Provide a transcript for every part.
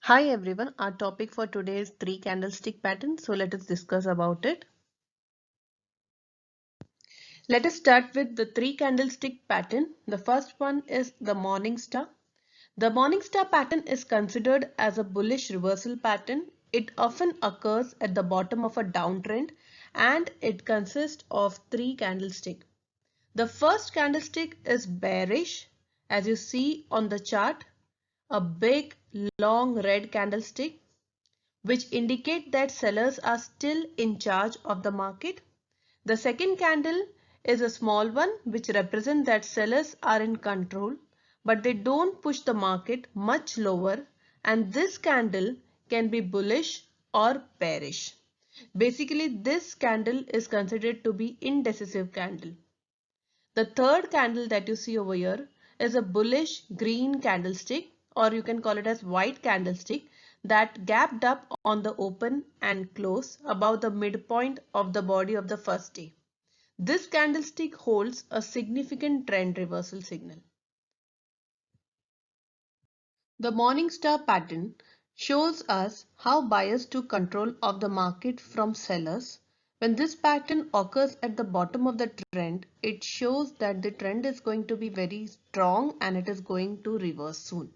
Hi everyone, our topic for today is three candlestick pattern. So let us discuss about it. Let us start with the three candlestick pattern. The first one is the morning star. The morning star pattern is considered as a bullish reversal pattern. It often occurs at the bottom of a downtrend and it consists of three candlesticks. The first candlestick is bearish, as you see on the chart, a big long red candlestick, which indicate that sellers are still in charge of the market. The second candle is a small one which represents that sellers are in control but they don't push the market much lower, and this candle can be bullish or bearish. Basically, this candle is considered to be indecisive candle. The third candle that you see over here is a bullish green candlestick, or you can call it as white candlestick, that gapped up on the open and close above the midpoint of the body of the first day. This candlestick holds a significant trend reversal signal. The morning star pattern shows us how buyers took control of the market from sellers. When this pattern occurs at the bottom of the trend, it shows that the trend is going to be very strong and it is going to reverse soon.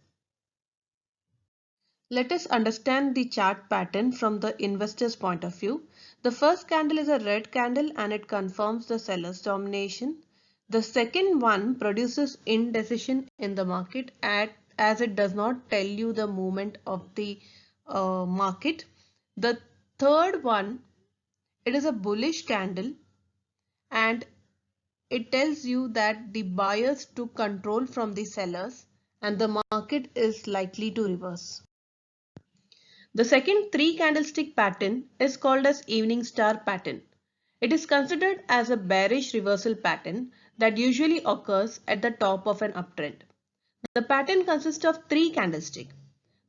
Let us understand the chart pattern from the investor's point of view. The first candle is a red candle and it confirms the seller's domination. The second one produces indecision in the market as it does not tell you the movement of the market. The third one, it is a bullish candle and it tells you that the buyers took control from the sellers and the market is likely to reverse. The second three candlestick pattern is called as evening star pattern. It is considered as a bearish reversal pattern that usually occurs at the top of an uptrend. The pattern consists of three candlesticks.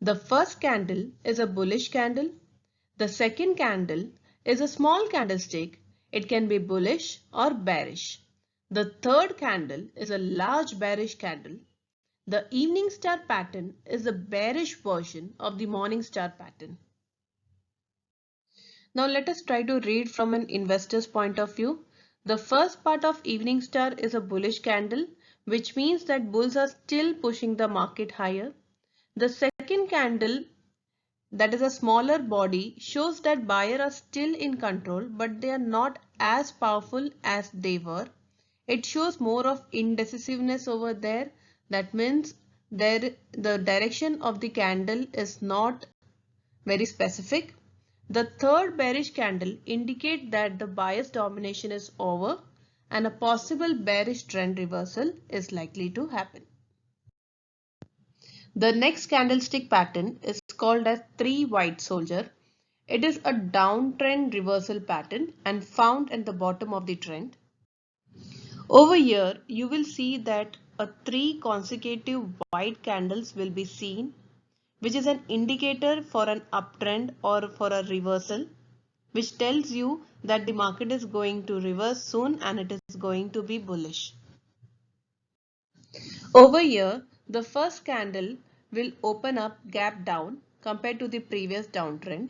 The first candle is a bullish candle. The second candle is a small candlestick. It can be bullish or bearish. The third candle is a large bearish candle. The evening star pattern is the bearish version of the morning star pattern. Now let us try to read from an investor's point of view. The first part of evening star is a bullish candle, which means that bulls are still pushing the market higher. The second candle, that is a smaller body, shows that buyers are still in control but they are not as powerful as they were. It shows more of indecisiveness over there. That means the direction of the candle is not very specific. The third bearish candle indicates that the buyer's domination is over and a possible bearish trend reversal is likely to happen. The next candlestick pattern is called as three white soldier. It is a downtrend reversal pattern and found at the bottom of the trend. Over here, you will see that three consecutive white candles will be seen, which is an indicator for an uptrend or for a reversal, which tells you that the market is going to reverse soon and it is going to be bullish. Over here, the first candle will open up gap down compared to the previous downtrend.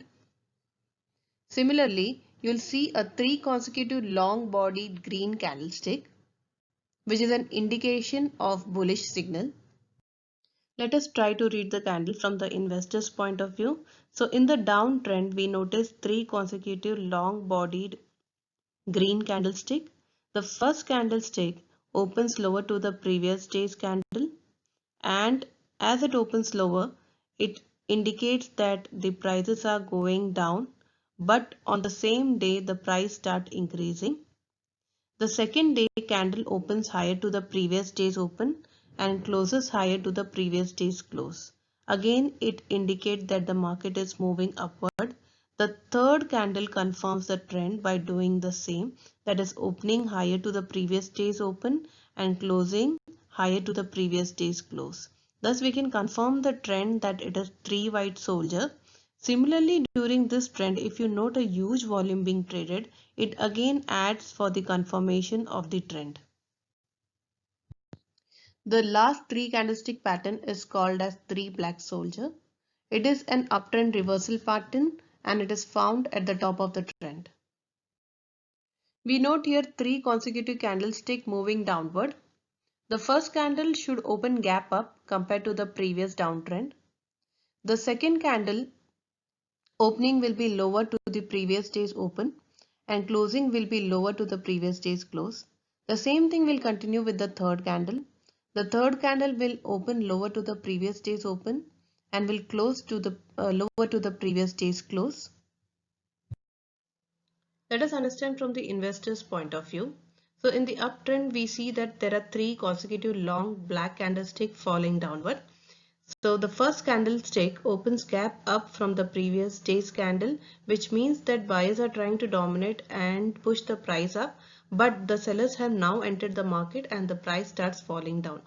Similarly, you'll see a three consecutive long bodied green candlestick, which is an indication of bullish signal. Let us try to read the candle from the investor's point of view. So in the downtrend, we notice three consecutive long bodied green candlestick. The first candlestick opens lower to the previous day's candle, and as it opens lower, it indicates that the prices are going down, but on the same day the price start increasing. The second day candle opens higher to the previous day's open and closes higher to the previous day's close. Again, it indicates that the market is moving upward. The third candle confirms the trend by doing the same, that is opening higher to the previous day's open and closing higher to the previous day's close. Thus, we can confirm the trend that it is three white soldier. Similarly, during this trend, if you note a huge volume being traded, it again adds for the confirmation of the trend. The last three candlestick pattern is called as three black soldier. It is an uptrend reversal pattern and it is found at the top of the trend. We note here 3 consecutive candlesticks moving downward. The first candle should open gap up compared to the previous downtrend. The second candle opening will be lower to the previous day's open and closing will be lower to the previous day's close. The same thing will continue with the third candle. The third candle will open lower to the previous day's open and will close to the lower to the previous day's close. Let us understand from the investor's point of view. So in the uptrend, we see that there are 3 consecutive long black candlesticks falling downward. So the first candlestick opens gap up from the previous day's candle, which means that buyers are trying to dominate and push the price up, but the sellers have now entered the market and the price starts falling down.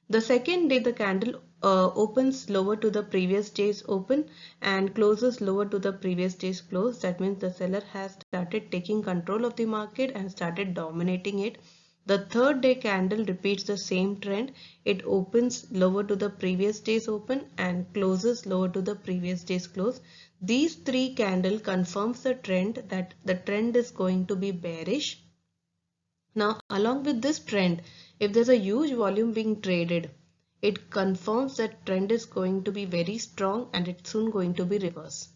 The second day the candle opens lower to the previous day's open and closes lower to the previous day's close. That means the seller has started taking control of the market and started dominating it. The third day candle repeats the same trend. It opens lower to the previous day's open and closes lower to the previous day's close. These 3 candles confirms the trend that the trend is going to be bearish. Now, along with this trend, if there's a huge volume being traded, it confirms that trend is going to be very strong and it's soon going to be reversed.